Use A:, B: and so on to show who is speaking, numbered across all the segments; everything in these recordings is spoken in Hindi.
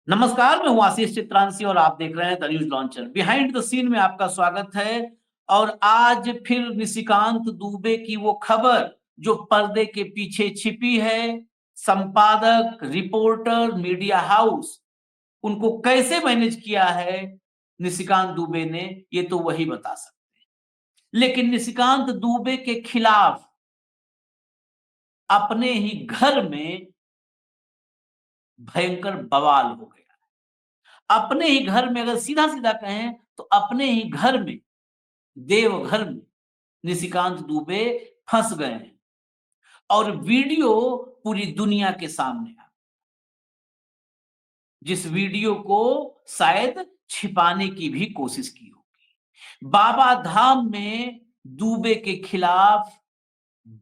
A: नमस्कार, मैं हूं आशीष चित्रांशी और आप देख रहे हैं the news launcher. Behind the scene में आपका स्वागत है। और आज फिर निशिकांत दुबे की वो खबर जो पर्दे के पीछे छिपी है। संपादक, रिपोर्टर, मीडिया हाउस उनको कैसे मैनेज किया है निशिकांत दुबे ने, ये तो वही बता सकते हैं। लेकिन निशिकांत दुबे के खिलाफ अपने ही घर में भयंकर बवाल हो गया। अपने ही घर में, अगर सीधा सीधा कहें तो अपने ही घर में, देवघर में निशिकांत दुबे फंस गए हैं और वीडियो पूरी दुनिया के सामने आ, जिस वीडियो को शायद छिपाने की भी कोशिश की होगी। बाबा धाम में दुबे के खिलाफ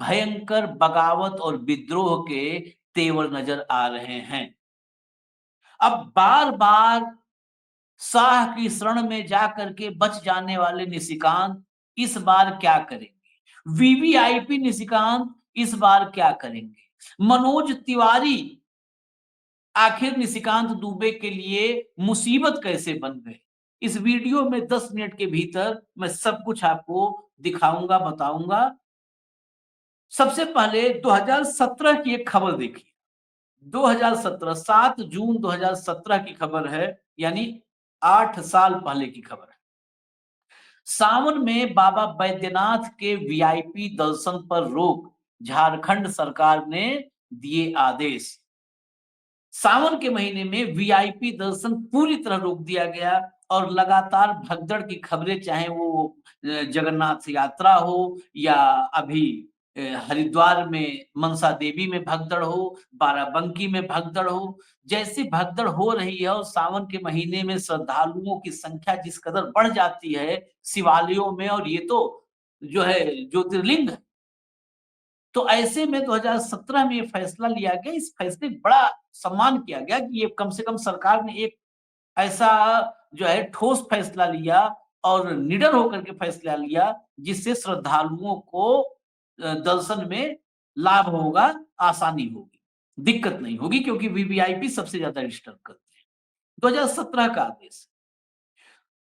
A: भयंकर बगावत और विद्रोह के तेवर नजर आ रहे हैं। अब बार बार शाह की शरण में जाकर के बच जाने वाले निशिकांत इस बार क्या करेंगे? वीवीआईपी निशिकांत इस बार क्या करेंगे? मनोज तिवारी आखिर निशिकांत दुबे के लिए मुसीबत कैसे बन गए? इस वीडियो में 10 मिनट के भीतर मैं सब कुछ आपको दिखाऊंगा, बताऊंगा। सबसे पहले 2017 की एक खबर देखिए। 2017, 7 जून 2017 की खबर है, यानी 8 साल पहले की खबर है। सावन में बाबा बैद्यनाथ के वीआईपी दर्शन पर रोक, झारखंड सरकार ने दिए आदेश। सावन के महीने में वीआईपी दर्शन पूरी तरह रोक दिया गया और लगातार भगदड़ की खबरें, चाहे वो जगन्नाथ यात्रा हो या अभी हरिद्वार में मनसा देवी में भगदड़ हो, बाराबंकी में भगदड़ हो, जैसी भगदड़ हो रही है। और सावन के महीने में श्रद्धालुओं की संख्या जिस कदर बढ़ जाती है शिवालयों में, और ये तो जो है ज्योतिर्लिंग है। तो ऐसे में 2017 में ये फैसला लिया गया। इस फैसले बड़ा सम्मान किया गया कि ये कम से कम सरकार ने एक ऐसा जो है ठोस फैसला लिया और निडर होकर के फैसला लिया, जिससे श्रद्धालुओं को दर्शन में लाभ होगा, आसानी होगी, दिक्कत नहीं होगी, क्योंकि वीवीआईपी सबसे ज्यादा डिस्टर्ब करते हैं। 2017 का आदेश।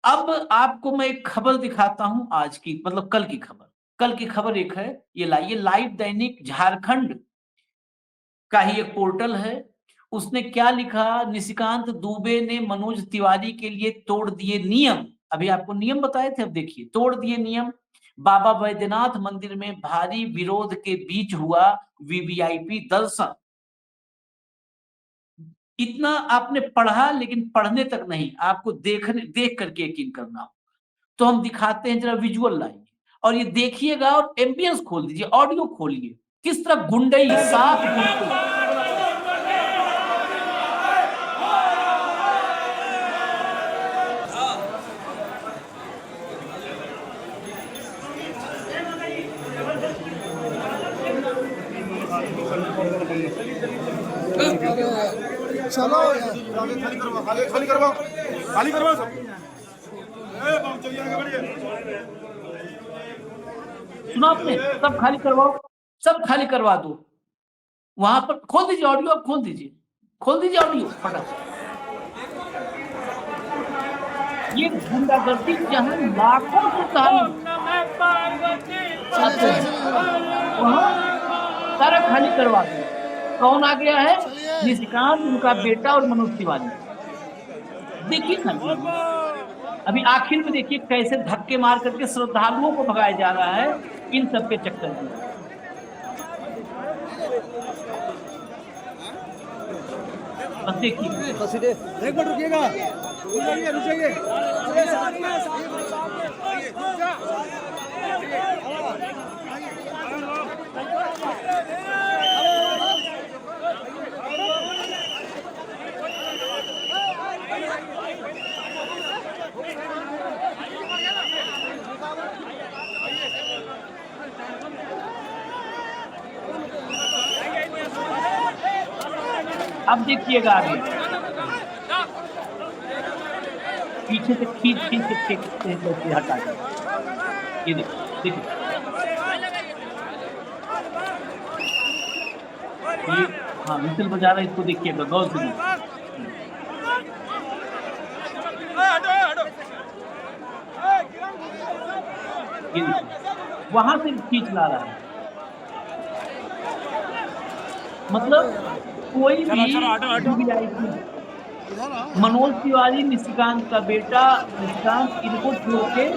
A: अब आपको मैं एक खबर दिखाता हूं, आज की, मतलब कल की खबर। कल की खबर एक है, ये लाइव दैनिक झारखंड का ही एक पोर्टल है। उसने क्या लिखा? निशिकांत दुबे ने मनोज तिवारी के लिए तोड़ दिए नियम। अभी आपको नियम बताए थे, अब देखिए, तोड़ दिए नियम। बाबा बैद्यनाथ मंदिर में भारी विरोध के बीच हुआ वीवीआईपी दर्शन। इतना आपने पढ़ा, लेकिन पढ़ने तक नहीं, आपको देख करके यकीन करना होगा। तो हम दिखाते हैं, जरा विजुअल लाइए और ये देखिएगा, और एम्बियंस खोल दीजिए, ऑडियो खोलिए, किस तरह गुंडई, साफ गुंडई।
B: चलो खाली करवाओ सब।
A: सुना आपने? सब खाली करवाओ, सब खाली करवा दो। वहां पर खोल दीजिए ऑडियो, अब खोल दीजिए ऑडियो फटाफट। ये गुंडागर्दी जहां लाखों श्रद्धालु वहां सारा खाली करवा दो। कौन आ गया है? निशिकांत, उनका बेटा और मनोज तिवारी। देखिए ना, अभी आखिर में देखिए कैसे धक्के मार करके श्रद्धालुओं को भगाया जा रहा है इन सबके चक्कर में। बस देखिए,
B: एक मिनट रुकिएगा, रुकिए।
A: अब देखिएगा आगे, पीछे से खींच के हटा के, ये देखिए, ये हाँ विसल बजा रहा है, इसको देखिएगा गौर से देखिए। ये देखिए, वहां से खींच ला रहा है। मतलब कोई भी वीवीआईपी, मनोज तिवारी, निशिकांत का बेटा निशिकांत, इनको छोड़ के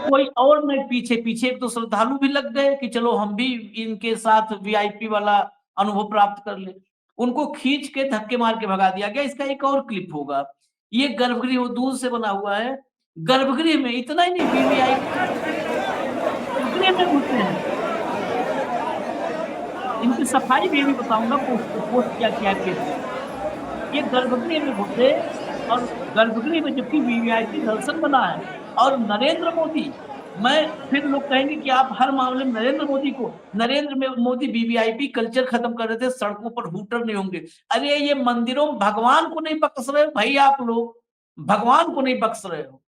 A: कोई और नहीं पीछे पीछे। तो श्रद्धालु भी लग गए कि चलो हम भी इनके साथ वीआईपी वाला अनुभव प्राप्त कर ले। उनको खींच के धक्के मार के भगा दिया गया। इसका एक और क्लिप होगा। ये गर्भगृह वो दूध से बना हुआ है। गर्भगृह में इतना ही नहीं, वीवीआईपी गृह में घुसे हैं। इनकी सफाई भी अभी बताऊंगा, पोस्ट क्या क्या केस। ये गर्भगृह में घुसे और गर्भगृह में जबकि वीवीआईपी दर्शन बना है। और नरेंद्र मोदी, मैं फिर लोग कहेंगे कि आप हर मामले में नरेंद्र मोदी वीवीआईपी कल्चर खत्म कर रहे थे, सड़कों पर हूटर नहीं होंगे। अरे ये मंदिरों में भगवान को नहीं बख्श रहे हो भाई, आप लोग भगवान को नहीं बख्श रहे हो।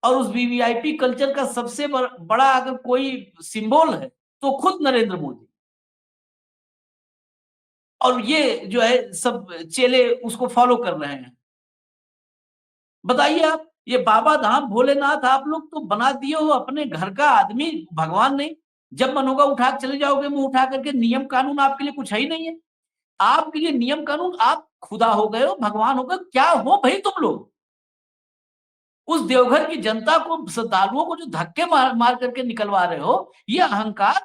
A: और उस वीवीआईपी कल्चर का सबसे बड़ा अगर कोई सिंबल है तो खुद नरेंद्र मोदी। और ये जो है सब चेले उसको फॉलो कर रहे हैं। बताइए आप, ये बाबा धाम भोलेनाथ आप लोग तो बना दिए हो अपने घर का आदमी, भगवान नहीं। जब मन होगा उठा चले जाओगे, मुंह उठा करके। नियम कानून आपके लिए कुछ है ही नहीं है। आपके लिए नियम कानून, आप खुदा हो गए हो, भगवान हो गए, क्या हो भाई तुम लोग। उस देवघर की जनता को, श्रद्धालुओं को जो धक्के मार मार करके निकलवा रहे हो, ये अहंकार,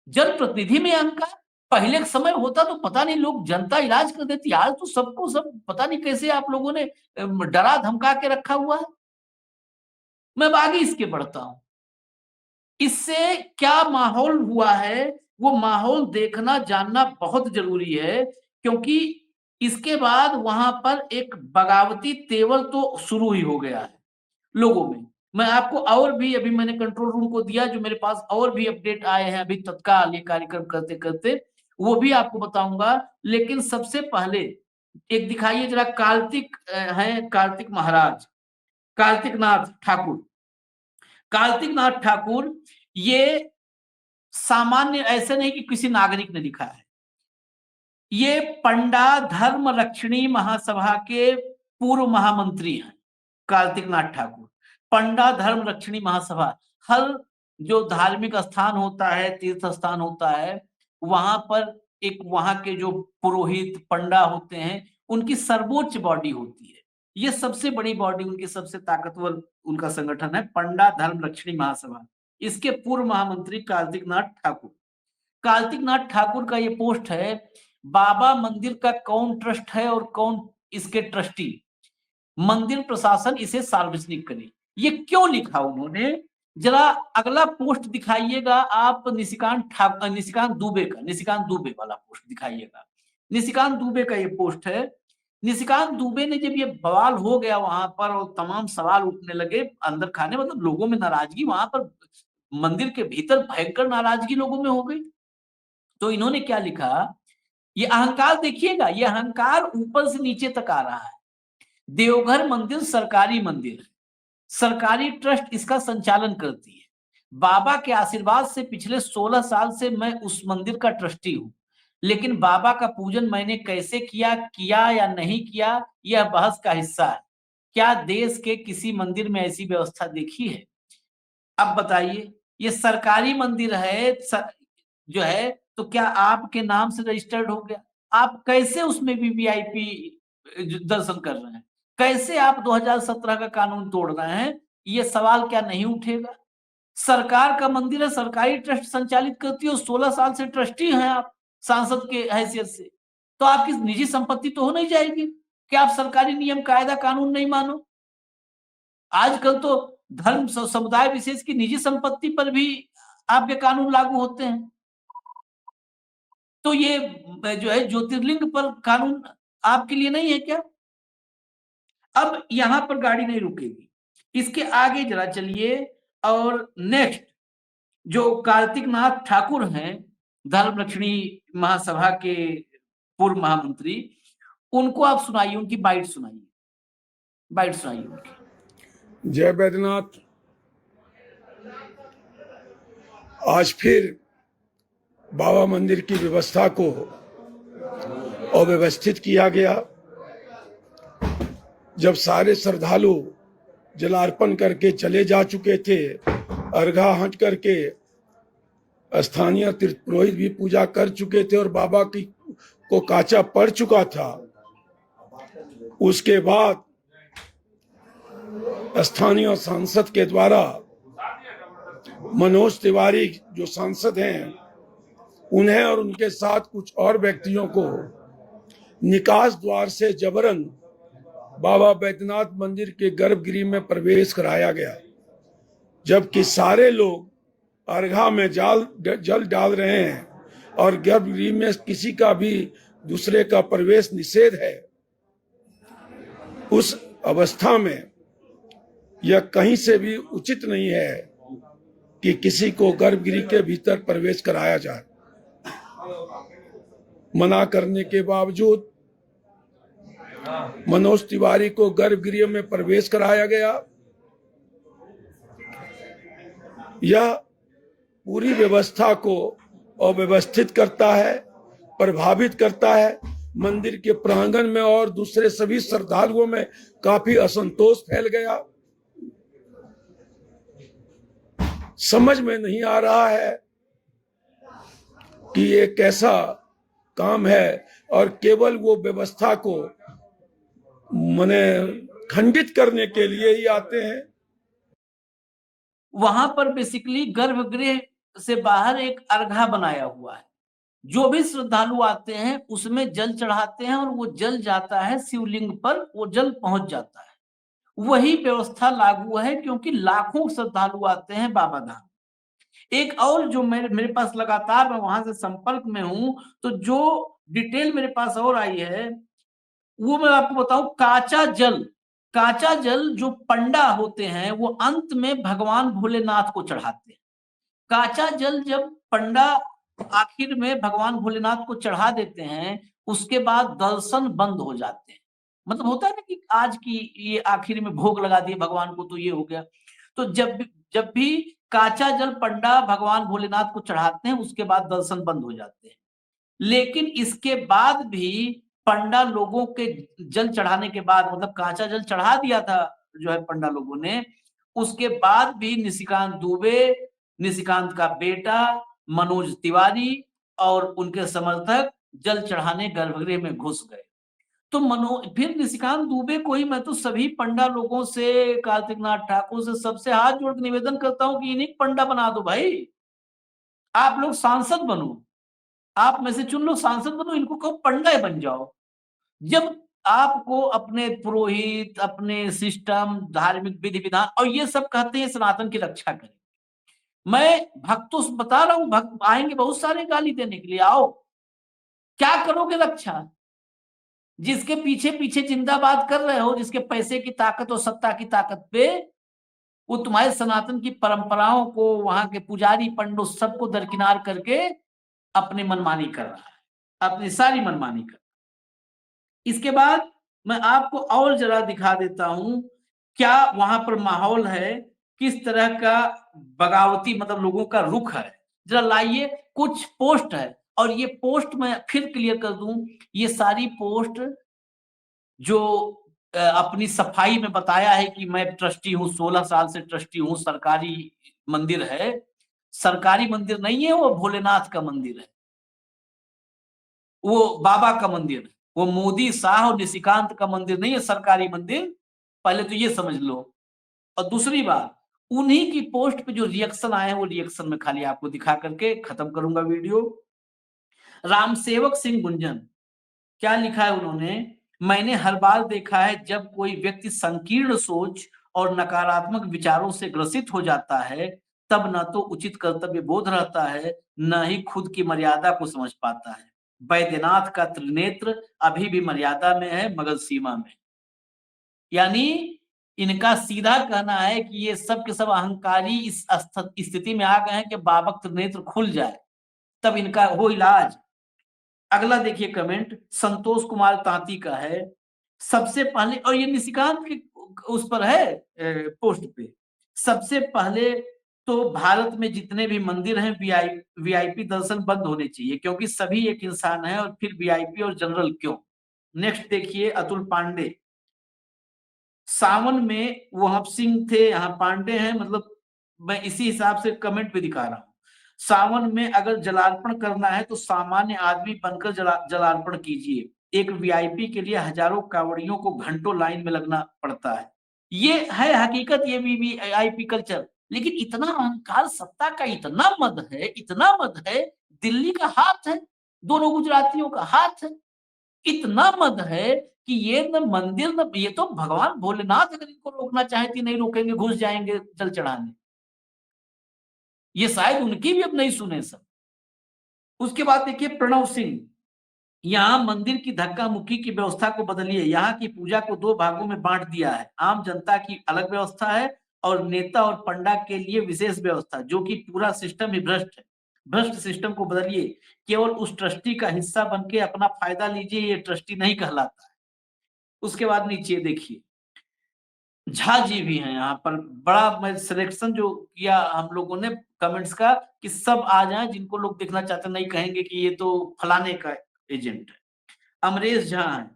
A: जनप्रतिनिधि में अहंकार। पहले के समय होता तो पता नहीं, लोग जनता इलाज कर देती। आज तो सबको सब पता नहीं कैसे आप लोगों ने डरा धमका के रखा हुआ है। मैं आगे इसके बढ़ता हूं। इससे क्या माहौल हुआ है, वो माहौल देखना जानना बहुत जरूरी है। क्योंकि इसके बाद वहां पर एक बगावती तेवर तो शुरू ही हो गया है लोगों में। मैं आपको और भी, अभी मैंने कंट्रोल रूम को दिया, जो मेरे पास और भी अपडेट आए हैं अभी तत्काल ये कार्यक्रम करते करते, वो भी आपको बताऊंगा। लेकिन सबसे पहले एक दिखाइए जरा, कार्तिक है, कार्तिक महाराज, कार्तिक नाथ ठाकुर। कार्तिक नाथ ठाकुर ये सामान्य ऐसे नहीं कि किसी नागरिक ने लिखा है। ये पंडा धर्म रक्षणी महासभा के पूर्व महामंत्री हैं कार्तिक नाथ ठाकुर। पंडा धर्म रक्षणी महासभा, हर जो धार्मिक स्थान होता है, तीर्थ स्थान होता है, वहां पर एक वहां के जो पुरोहित पंडा होते हैं, उनकी सर्वोच्च बॉडी होती है। ये सबसे बड़ी बॉडी, उनकी सबसे ताकतवर उनका संगठन है पंडा धर्म रक्षणी महासभा। इसके पूर्व महामंत्री कार्तिक नाथ ठाकुर। कार्तिक नाथ ठाकुर का ये पोस्ट है, बाबा मंदिर का कौन ट्रस्ट है और कौन इसके ट्रस्टी, मंदिर प्रशासन इसे सार्वजनिक करे। ये क्यों लिखा उन्होंने, जरा अगला पोस्ट दिखाइएगा आप, निशिकांत दुबे वाला पोस्ट दिखाइएगा। निशिकांत दुबे का ये पोस्ट है। निशिकांत दुबे ने, जब ये बवाल हो गया वहां पर और तमाम सवाल उठने लगे अंदर खाने, मतलब लोगों में नाराजगी, वहां पर मंदिर के भीतर भयंकर नाराजगी लोगों में हो गई। तो इन्होंने क्या लिखा, ये अहंकार देखिएगा, ये अहंकार ऊपर से नीचे तक आ रहा है। देवघर मंदिर सरकारी मंदिर है, सरकारी ट्रस्ट इसका संचालन करती है। बाबा के आशीर्वाद से पिछले 16 साल से मैं उस मंदिर का ट्रस्टी हूं। लेकिन बाबा का पूजन मैंने कैसे किया या नहीं किया, यह बहस का हिस्सा है। क्या देश के किसी मंदिर में ऐसी व्यवस्था देखी है? अब बताइए, ये सरकारी मंदिर है जो है, तो क्या आपके नाम से रजिस्टर्ड हो गया? आप कैसे उसमें भी वीआईपी दर्शन कर रहे हैं? कैसे आप 2017 का कानून तोड़ रहे हैं? ये सवाल क्या नहीं उठेगा? सरकार का मंदिर है, सरकारी ट्रस्ट संचालित करती है, 16 साल से ट्रस्टी हैं आप सांसद के हैसियत से। तो आपकी निजी संपत्ति तो हो नहीं जाएगी कि आप सरकारी नियम कायदा कानून नहीं मानो। आजकल तो धर्म समुदाय विशेष की निजी संपत्ति पर भी आपके कानून लागू होते हैं। तो ये जो है ज्योतिर्लिंग पर कानून आपके लिए नहीं है क्या? अब यहां पर गाड़ी नहीं रुकेगी, इसके आगे जरा चलिए। और नेक्स्ट जो कार्तिक नाथ ठाकुर हैं, धर्म रक्षणी महासभा के पूर्व महामंत्री, उनको आप सुनाइए, उनकी बाइट सुनाइए, बाइट सुनाइए उनकी।
C: जय बैद्यनाथ। आज फिर बाबा मंदिर की व्यवस्था को अव्यवस्थित किया गया। जब सारे श्रद्धालु जलार्पण करके चले जा चुके थे, अर्घा हट करके स्थानीय तीर्थ पुरोहित भी पूजा कर चुके थे और बाबा की को काचा पड़ चुका था। उसके बाद स्थानीय सांसद के द्वारा मनोज तिवारी जो सांसद हैं उन्हें और उनके साथ कुछ और व्यक्तियों को निकास द्वार से जबरन बाबा बैद्यनाथ मंदिर के गर्भगृह में प्रवेश कराया गया, जबकि सारे लोग अर्घा में जल डाल रहे हैं और गर्भगृह में किसी का भी दूसरे का प्रवेश निषेध है। उस अवस्था में यह कहीं से भी उचित नहीं है कि किसी को गर्भगृह के भीतर प्रवेश कराया जाए। मना करने के बावजूद मनोज तिवारी को गर्भगृह में प्रवेश कराया गया। यह पूरी व्यवस्था को अव्यवस्थित करता है, प्रभावित करता है। मंदिर के प्रांगण में और दूसरे सभी श्रद्धालुओं में काफी असंतोष फैल गया। समझ में नहीं आ रहा है कि ये कैसा काम है और केवल वो व्यवस्था को मने खंडित करने के लिए ही आते हैं।
A: वहां पर बेसिकली गर्भगृह से बाहर एक अर्घा बनाया हुआ है। जो भी श्रद्धालु आते हैं उसमें जल चढ़ाते हैं और वो जल जाता है शिवलिंग पर, वो जल पहुंच जाता है। वही व्यवस्था लागू है क्योंकि लाखों श्रद्धालु आते हैं बाबा धाम। एक और जो मेरे पास लगातार मैं वहां से संपर्क में हूं, तो जो डिटेल मेरे पास और आई है वो मैं आपको बताऊं। काचा जल जो पंडा होते हैं वो अंत में भगवान भोलेनाथ को चढ़ाते हैं। काचा जल जब पंडा आखिर में भगवान भोलेनाथ को चढ़ा देते हैं उसके बाद दर्शन बंद हो जाते हैं। मतलब होता है ना कि आज की ये आखिर में भोग लगा दिए भगवान को तो ये हो गया। तो जब भी काचा जल पंडा भगवान भोलेनाथ को चढ़ाते हैं उसके बाद दर्शन बंद हो जाते हैं। लेकिन इसके बाद भी पंडा लोगों के जल चढ़ाने के बाद, मतलब कांचा जल चढ़ा दिया था जो है पंडा लोगों ने, उसके बाद भी निशिकांत दुबे, निशिकांत का बेटा मनोज तिवारी और उनके समर्थक जल चढ़ाने गर्भगृह में घुस गए। तो फिर निशिकांत दुबे को ही मैं तो सभी पंडा लोगों से, कार्तिक नाथ ठाकुर से, सबसे हाथ जोड़ के निवेदन करता हूं कि इन्हीं पंडा बना दो भाई। आप लोग सांसद बनो, आप में से चुन लो सांसद बनो, इनको कहो पंडा बन जाओ। जब आपको अपने पुरोहित, अपने सिस्टम, धार्मिक विधि विधान और ये सब कहते हैं सनातन की रक्षा करें। मैं भक्तों से बता रहा हूं, भक्त आएंगे बहुत सारे गाली देने के लिए, आओ क्या करोगे रक्षा? जिसके पीछे पीछे जिंदाबाद कर रहे हो, जिसके पैसे की ताकत और सत्ता की ताकत पे, वो तुम्हारे सनातन की परंपराओं को, वहां के पुजारी पंडित सबको दरकिनार करके अपनी मनमानी कर रहा है, अपनी सारी मनमानी कर। इसके बाद मैं आपको और जरा दिखा देता हूं क्या वहां पर माहौल है, किस तरह का बगावती मतलब लोगों का रुख है। जरा लाइए, कुछ पोस्ट है और ये पोस्ट मैं फिर क्लियर कर दूं, ये सारी पोस्ट जो अपनी सफाई में बताया है कि मैं ट्रस्टी हूं, 16 साल से ट्रस्टी हूं, सरकारी मंदिर है। सरकारी मंदिर नहीं है, वो भोलेनाथ का मंदिर है, वो बाबा का मंदिर है, वो मोदी शाह और निशिकांत का मंदिर नहीं है सरकारी मंदिर। पहले तो ये समझ लो। और दूसरी बात, उन्हीं की पोस्ट पे जो रिएक्शन आए हैं वो रिएक्शन में खाली आपको दिखा करके खत्म करूंगा वीडियो। रामसेवक सिंह गुंजन क्या लिखा है उन्होंने, मैंने हर बार देखा है जब कोई व्यक्ति संकीर्ण सोच और नकारात्मक विचारों से ग्रसित हो जाता है तब न तो उचित कर्तव्य बोध रहता है न ही खुद की मर्यादा को समझ पाता है। बैद्यनाथ का त्रिनेत्र अभी भी मर्यादा में है मगर सीमा में। यानी इनका सीधा कहना है कि ये सब के सब अहंकारी इस स्थिति में आ गए हैं कि बाबा त्रिनेत्र खुल जाए तब इनका हो इलाज। अगला देखिए कमेंट संतोष कुमार तांती का है, सबसे पहले, और ये निशिकांत के उस पर है पोस्ट पे, सबसे पहले तो भारत में जितने भी मंदिर हैं वीआईपी दर्शन बंद होने चाहिए क्योंकि सभी एक इंसान है, और फिर वीआईपी और जनरल क्यों। नेक्स्ट देखिए अतुल पांडे, सावन में वहाब सिंह थे, यहाँ पांडे हैं, मतलब मैं इसी हिसाब से कमेंट भी दिखा रहा हूं। सावन में अगर जलार्पण करना है तो सामान्य आदमी बनकर जलार्पण कीजिए। एक वीआईपी के लिए हजारों कांवड़ियों को घंटों लाइन में लगना पड़ता है। ये है हकीकत, ये वीवीआईपी कल्चर। लेकिन इतना अहंकार, सत्ता का इतना मद है, दिल्ली का हाथ है, दोनों गुजरातियों का हाथ है। इतना मद है कि ये न मंदिर, न ये तो भगवान भोलेनाथ अगर इनको रोकना चाहे तो नहीं रोकेंगे, घुस जाएंगे जल चढ़ाने। ये शायद उनकी भी अब नहीं सुने सब। उसके बाद देखिए प्रणव सिंह, यहाँ मंदिर की धक्का मुक्की की व्यवस्था को बदलिए। यहाँ की पूजा को 2 भागों में बांट दिया है। आम जनता की अलग व्यवस्था है और नेता और पंडा के लिए विशेष व्यवस्था, जो कि पूरा सिस्टम ही भ्रष्ट है। भ्रष्ट सिस्टम को बदलिए। केवल उस ट्रस्टी का हिस्सा बन के अपना फायदा लीजिए, ये ट्रस्टी नहीं कहलाता है। उसके बाद नीचे देखिए, झा जी भी हैं यहाँ पर। बड़ा मैं सिलेक्शन जो किया हम लोगों ने कमेंट्स का, कि सब आ जाएं जिनको लोग देखना चाहते हैं, नहीं कहेंगे कि ये तो फलाने का एजेंट है। अमरेश झा हैं।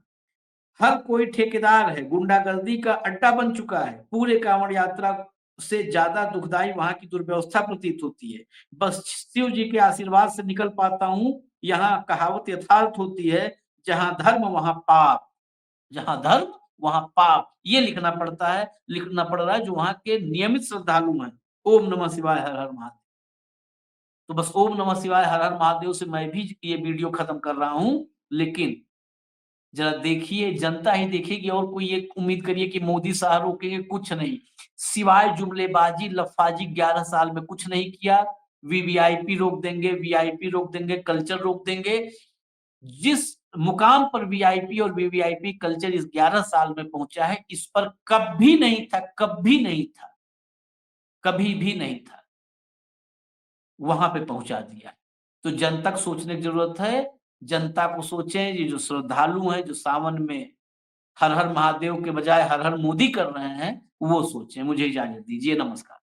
A: हर कोई ठेकेदार है, गुंडागर्दी का अड्डा बन चुका है। पूरे कांवड़ यात्रा से ज्यादा दुखदाई वहां की दुर्व्यवस्था प्रतीत होती है। बस शिव जी के आशीर्वाद से निकल पाता हूँ। यहाँ कहावत यथार्थ होती है, जहां धर्म वहां पाप, जहां धर्म वहां पाप। ये लिखना पड़ रहा है जो वहां के नियमित श्रद्धालु हैं। ओम नमः शिवाय, हर हर महादेव। तो बस ओम नमः शिवाय, हर हर महादेव से मैं भी ये वीडियो खत्म कर रहा हूं। लेकिन जरा देखिए, जनता ही देखेगी, और कोई ये उम्मीद करिए कि मोदी साहब रोकेंगे, कुछ नहीं। सिवाय जुमलेबाजी, लफाजी 11 साल में कुछ नहीं किया। वीवीआईपी रोक देंगे, वीआईपी रोक देंगे, कल्चर रोक देंगे। जिस मुकाम पर वीआईपी और वीवीआईपी कल्चर इस 11 साल में पहुंचा है, इस पर कभी नहीं था, कभी नहीं था, कभी भी नहीं था। वहां पे पहुंचा दिया। तो जनता को सोचने की जरूरत है। जनता को सोचें, ये जो श्रद्धालु हैं, जो सावन में हर हर महादेव के बजाय हर हर मोदी कर रहे हैं, वो सोचें। मुझे इजाजत दीजिए, नमस्कार।